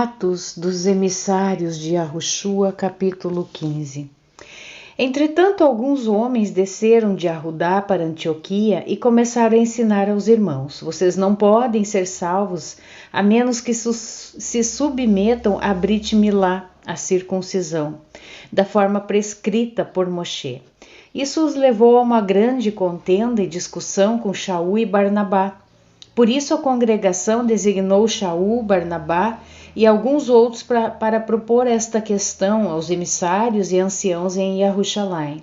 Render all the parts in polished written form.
Atos dos Emissários de Yahushua, capítulo 15. Entretanto, alguns homens desceram de Arrudá para Antioquia e começaram a ensinar aos irmãos: vocês não podem ser salvos a menos que se submetam a Brit Milá, a circuncisão, da forma prescrita por Moshe. Isso os levou a uma grande contenda e discussão com Shaul e Barnabá. Por isso a congregação designou Shaul, Barnabá e alguns outros para propor esta questão aos emissários e anciãos em Jerusalém.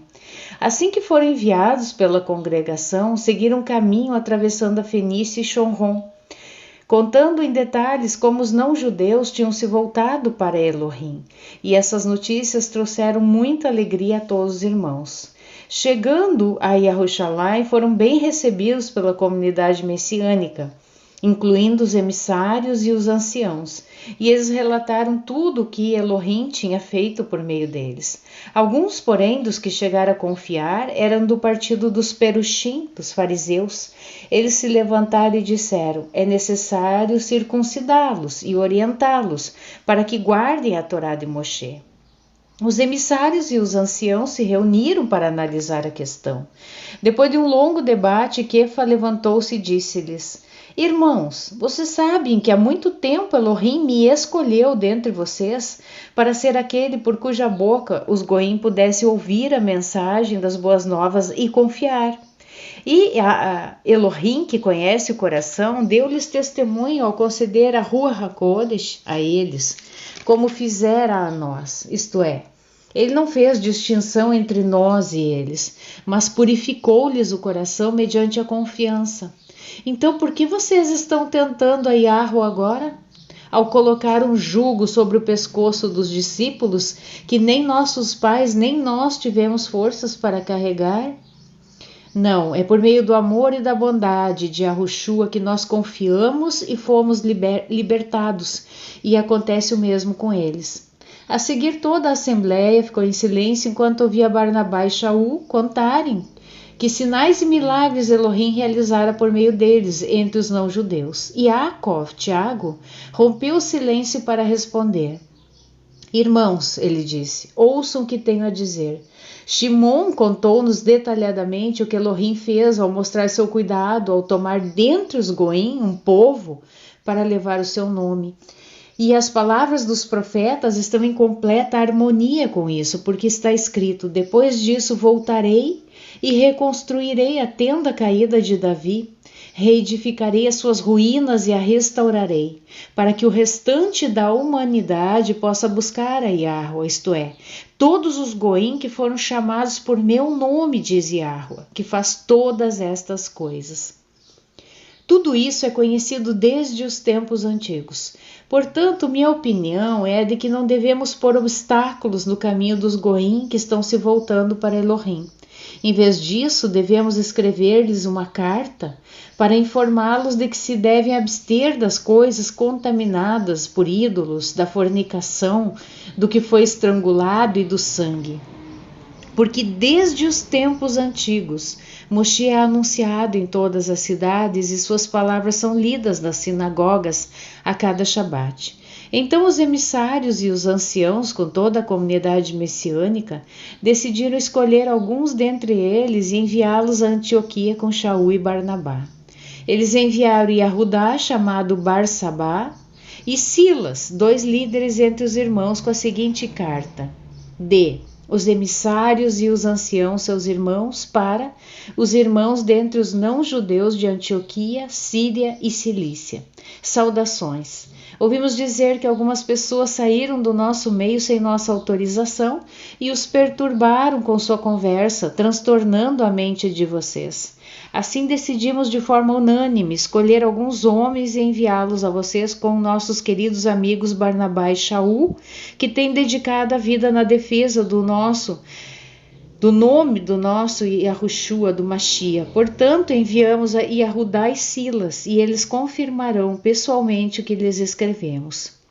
Assim que foram enviados pela congregação, seguiram caminho atravessando a Fenícia e Shomron, contando em detalhes como os não-judeus tinham se voltado para Elohim, e essas notícias trouxeram muita alegria a todos os irmãos. Chegando a Jerusalém, foram bem recebidos pela comunidade messiânica, incluindo os emissários e os anciãos, e eles relataram tudo o que Elohim tinha feito por meio deles. Alguns, porém, dos que chegaram a confiar, eram do partido dos Perushim, dos fariseus. Eles se levantaram e disseram: é necessário circuncidá-los e orientá-los, para que guardem a Torá de Moshe. Os emissários e os anciãos se reuniram para analisar a questão. Depois de um longo debate, Kefa levantou-se e disse-lhes: irmãos, vocês sabem que há muito tempo Elohim me escolheu dentre vocês para ser aquele por cuja boca os goim pudessem ouvir a mensagem das boas novas e confiar. E a Elohim, que conhece o coração, deu-lhes testemunho ao conceder a Ruach HaKodesh a eles, como fizera a nós, isto é, ele não fez distinção entre nós e eles, mas purificou-lhes o coração mediante a confiança. Então, por que vocês estão tentando a Yahweh agora? Ao colocar um jugo sobre o pescoço dos discípulos que nem nossos pais nem nós tivemos forças para carregar? Não, é por meio do amor e da bondade de Yahushua que nós confiamos e fomos libertados, e acontece o mesmo com eles. A seguir, toda a assembleia ficou em silêncio enquanto ouvia Barnabá e Shaul contarem que sinais e milagres Elohim realizara por meio deles entre os não-judeus. E Yaakov, Tiago, rompeu o silêncio para responder. Irmãos, ele disse, ouçam o que tenho a dizer. Shimon contou-nos detalhadamente o que Elohim fez ao mostrar seu cuidado ao tomar dentre os goim um povo para levar o seu nome. E as palavras dos profetas estão em completa harmonia com isso, porque está escrito: depois disso voltarei e reconstruirei a tenda caída de Davi, reedificarei as suas ruínas e a restaurarei, para que o restante da humanidade possa buscar a Yahweh, isto é, todos os goim que foram chamados por meu nome, diz Yahweh, que faz todas estas coisas. Tudo isso é conhecido desde os tempos antigos. Portanto, minha opinião é de que não devemos pôr obstáculos no caminho dos goim que estão se voltando para Elohim. Em vez disso, devemos escrever-lhes uma carta para informá-los de que se devem abster das coisas contaminadas por ídolos, da fornicação, do que foi estrangulado e do sangue. Porque desde os tempos antigos, Moshe é anunciado em todas as cidades e suas palavras são lidas nas sinagogas a cada Shabat. Então os emissários e os anciãos, com toda a comunidade messiânica, decidiram escolher alguns dentre eles e enviá-los a Antioquia com Shaul e Barnabá. Eles enviaram Yahudá, chamado Barsabá, e Silas, 2 líderes entre os irmãos, com a seguinte carta: os emissários e os anciãos, seus irmãos, para os irmãos dentre os não-judeus de Antioquia, Síria e Cilícia. Saudações. Ouvimos dizer que algumas pessoas saíram do nosso meio sem nossa autorização e os perturbaram com sua conversa, transtornando a mente de vocês. Assim decidimos de forma unânime escolher alguns homens e enviá-los a vocês com nossos queridos amigos Barnabá e Shaul, que têm dedicado a vida na defesa do nome do nosso Yahushua, do Mashiach. Portanto, enviamos a Yahudá e Silas, e eles confirmarão pessoalmente o que lhes escrevemos.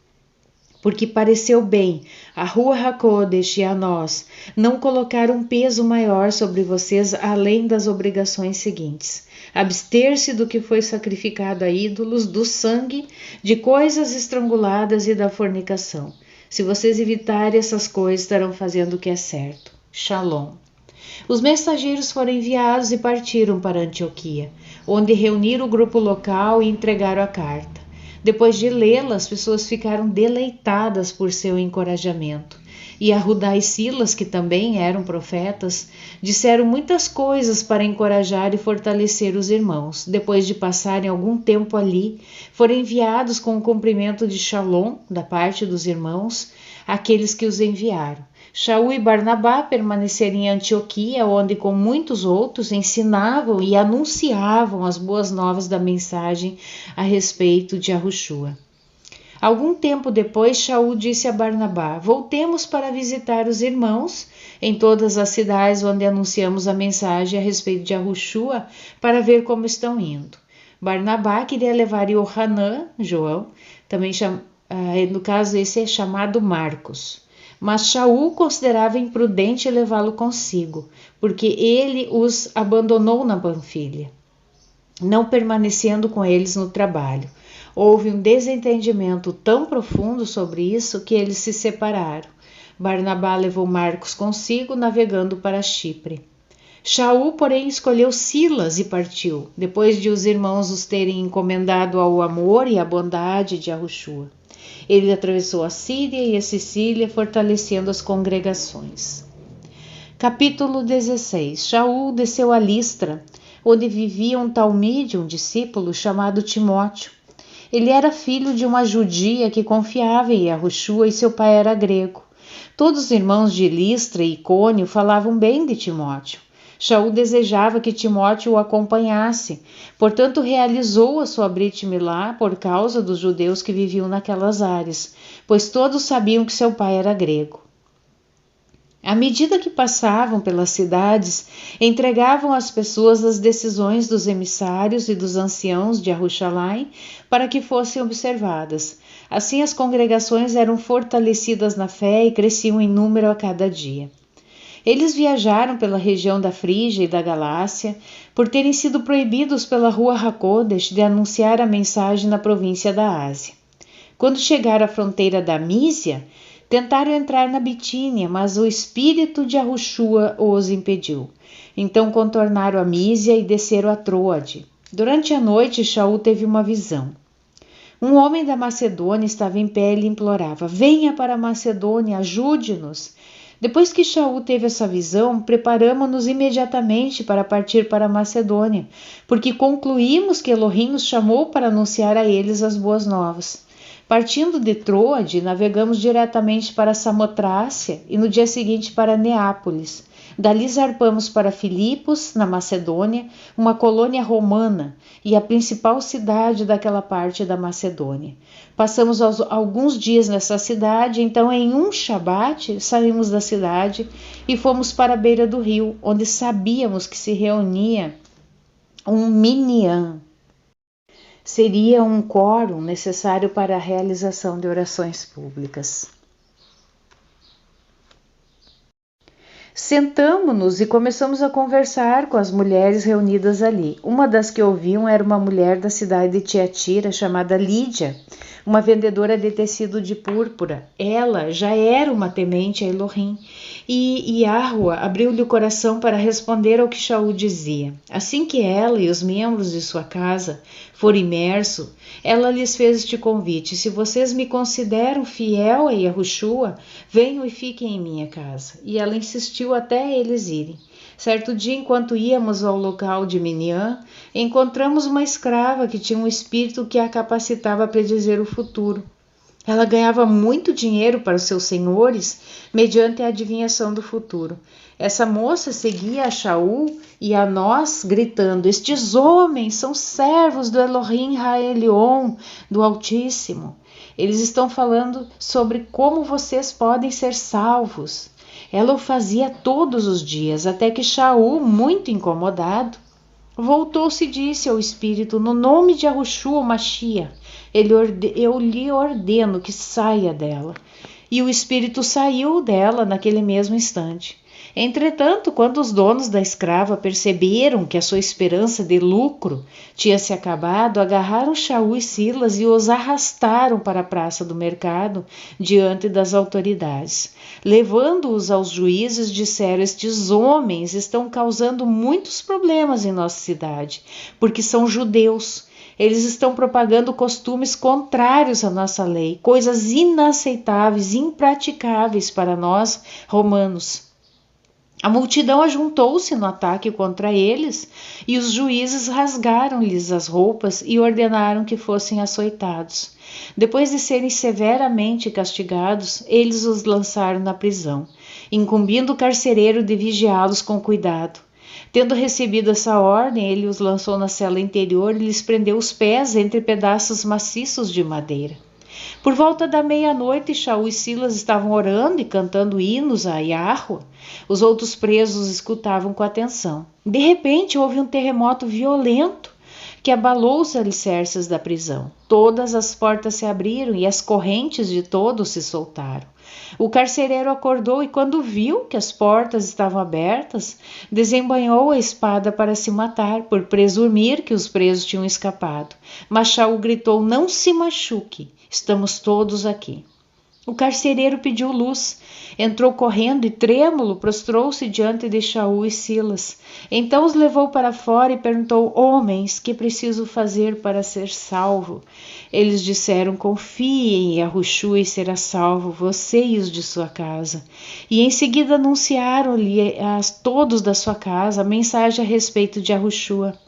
Porque pareceu bem a Ruach HaKodesh e a nós não colocar um peso maior sobre vocês além das obrigações seguintes: abster-se do que foi sacrificado a ídolos, do sangue, de coisas estranguladas e da fornicação. Se vocês evitarem essas coisas, estarão fazendo o que é certo. Shalom. Os mensageiros foram enviados e partiram para Antioquia, onde reuniram o grupo local e entregaram a carta. Depois de lê-la, as pessoas ficaram deleitadas por seu encorajamento. E Arrudá e Silas, que também eram profetas, disseram muitas coisas para encorajar e fortalecer os irmãos. Depois de passarem algum tempo ali, foram enviados com o cumprimento de Shalom, da parte dos irmãos, àqueles que os enviaram. Shaul e Barnabá permaneceram em Antioquia, onde, com muitos outros, ensinavam e anunciavam as boas novas da mensagem a respeito de Yahushua. Algum tempo depois, Shaul disse a Barnabá: voltemos para visitar os irmãos em todas as cidades onde anunciamos a mensagem a respeito de Yahushua, para ver como estão indo. Barnabá queria levar Yohanan, João, também no caso esse é chamado Marcos. Mas Shaul considerava imprudente levá-lo consigo, porque ele os abandonou na Panfilha, não permanecendo com eles no trabalho. Houve um desentendimento tão profundo sobre isso que eles se separaram. Barnabá levou Marcos consigo, navegando para Chipre. Shaul, porém, escolheu Silas e partiu, depois de os irmãos os terem encomendado ao amor e à bondade de Yahushua. Ele atravessou a Síria e a Sicília, fortalecendo as congregações. Capítulo 16. Shaul desceu a Listra, onde vivia um talmide, um discípulo chamado Timóteo. Ele era filho de uma judia que confiava em Yahushua e seu pai era grego. Todos os irmãos de Listra e Icônio falavam bem de Timóteo. Shaul desejava que Timóteo o acompanhasse, portanto realizou a sua Brit Milá por causa dos judeus que viviam naquelas áreas, pois todos sabiam que seu pai era grego. À medida que passavam pelas cidades, entregavam às pessoas as decisões dos emissários e dos anciãos de Jerusalém para que fossem observadas. Assim as congregações eram fortalecidas na fé e cresciam em número a cada dia. Eles viajaram pela região da Frígia e da Galácia, por terem sido proibidos pela rua Hakodesh de anunciar a mensagem na província da Ásia. Quando chegaram à fronteira da Mísia, tentaram entrar na Bitínia, mas o espírito de Yahushua os impediu. Então contornaram a Mísia e desceram a Troade. Durante a noite, Shaul teve uma visão. Um homem da Macedônia estava em pé e lhe implorava: venha para a Macedônia, ajude-nos. Depois que Shaul teve essa visão, preparamo-nos imediatamente para partir para a Macedônia, porque concluímos que Elohim nos chamou para anunciar a eles as boas novas. Partindo de Troade, navegamos diretamente para Samotrácia e no dia seguinte para Neápolis. Dali zarpamos para Filipos, na Macedônia, uma colônia romana e a principal cidade daquela parte da Macedônia. Passamos alguns dias nessa cidade, então em um Shabat saímos da cidade e fomos para a beira do rio, onde sabíamos que se reunia um minyan. Seria um quórum necessário para a realização de orações públicas. Sentamo-nos e começamos a conversar com as mulheres reunidas ali. Uma das que ouviam era uma mulher da cidade de Tiatira, chamada Lídia, uma vendedora de tecido de púrpura. Ela já era uma temente a Elohim, e Yahua abriu-lhe o coração para responder ao que Shaul dizia. Assim que ela e os membros de sua casa foram imersos, ela lhes fez este convite: se vocês me consideram fiel a Yahushua, venham e fiquem em minha casa. E ela insistiu até eles irem. Certo dia, enquanto íamos ao local de Minian, encontramos uma escrava que tinha um espírito que a capacitava a predizer o futuro. Ela ganhava muito dinheiro para os seus senhores mediante a adivinhação do futuro. Essa moça seguia a Shaul e a nós, gritando: estes homens são servos do Elohim Haelion, do Altíssimo. Eles estão falando sobre como vocês podem ser salvos. Ela o fazia todos os dias, até que Shaul, muito incomodado, voltou-se e disse ao espírito: no nome de Yahushua Mashiach, eu lhe ordeno que saia dela. E o espírito saiu dela naquele mesmo instante. Entretanto, quando os donos da escrava perceberam que a sua esperança de lucro tinha se acabado, agarraram Shaul e Silas e os arrastaram para a praça do mercado diante das autoridades. Levando-os aos juízes, disseram: estes homens estão causando muitos problemas em nossa cidade, porque são judeus. Eles estão propagando costumes contrários à nossa lei, coisas inaceitáveis, impraticáveis para nós, romanos. A multidão ajuntou-se no ataque contra eles, e os juízes rasgaram-lhes as roupas e ordenaram que fossem açoitados. Depois de serem severamente castigados, eles os lançaram na prisão, incumbindo o carcereiro de vigiá-los com cuidado. Tendo recebido essa ordem, ele os lançou na cela interior e lhes prendeu os pés entre pedaços maciços de madeira. Por volta da meia-noite, Shaul e Silas estavam orando e cantando hinos a Yahweh. Os outros presos escutavam com atenção. De repente, houve um terremoto violento que abalou os alicerces da prisão. Todas as portas se abriram e as correntes de todos se soltaram. O carcereiro acordou e, quando viu que as portas estavam abertas, desembainhou a espada para se matar, por presumir que os presos tinham escapado. Mas Shaul gritou: não se machuque, estamos todos aqui. O carcereiro pediu luz, entrou correndo e, trêmulo, prostrou-se diante de Shaul e Silas. Então os levou para fora e perguntou: homens, que preciso fazer para ser salvo? Eles disseram: confiem em Yahushua e será salvo, você e os de sua casa. E em seguida anunciaram-lhe a todos da sua casa a mensagem a respeito de Yahushua.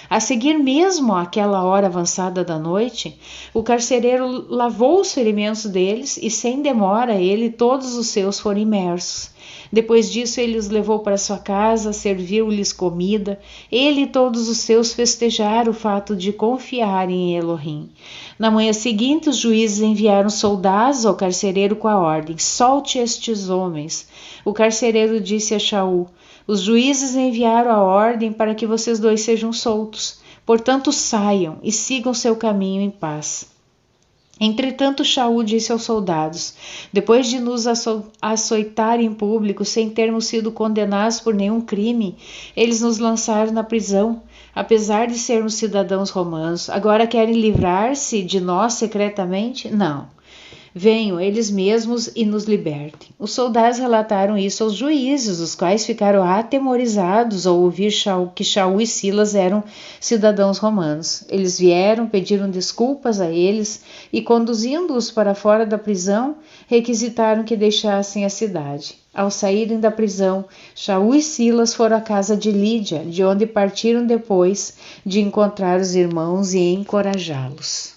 A seguir mesmo àquela hora avançada da noite, o carcereiro lavou os ferimentos deles e, sem demora, ele e todos os seus foram imersos. Depois disso, ele os levou para sua casa, serviu-lhes comida. Ele e todos os seus festejaram o fato de confiarem em Elohim. Na manhã seguinte, os juízes enviaram soldados ao carcereiro com a ordem: solte estes homens. O carcereiro disse a Shaul: os juízes enviaram a ordem para que vocês dois sejam soltos. Portanto, saiam e sigam seu caminho em paz. Entretanto, Shaul disse aos soldados: depois de nos açoitar em público, sem termos sido condenados por nenhum crime, eles nos lançaram na prisão. Apesar de sermos cidadãos romanos, agora querem livrar-se de nós secretamente? Não. Venham eles mesmos e nos libertem. Os soldados relataram isso aos juízes, os quais ficaram atemorizados ao ouvir que Shaul e Silas eram cidadãos romanos. Eles vieram, pediram desculpas a eles e, conduzindo-os para fora da prisão, requisitaram que deixassem a cidade. Ao saírem da prisão, Shaul e Silas foram à casa de Lídia, de onde partiram depois de encontrar os irmãos e encorajá-los.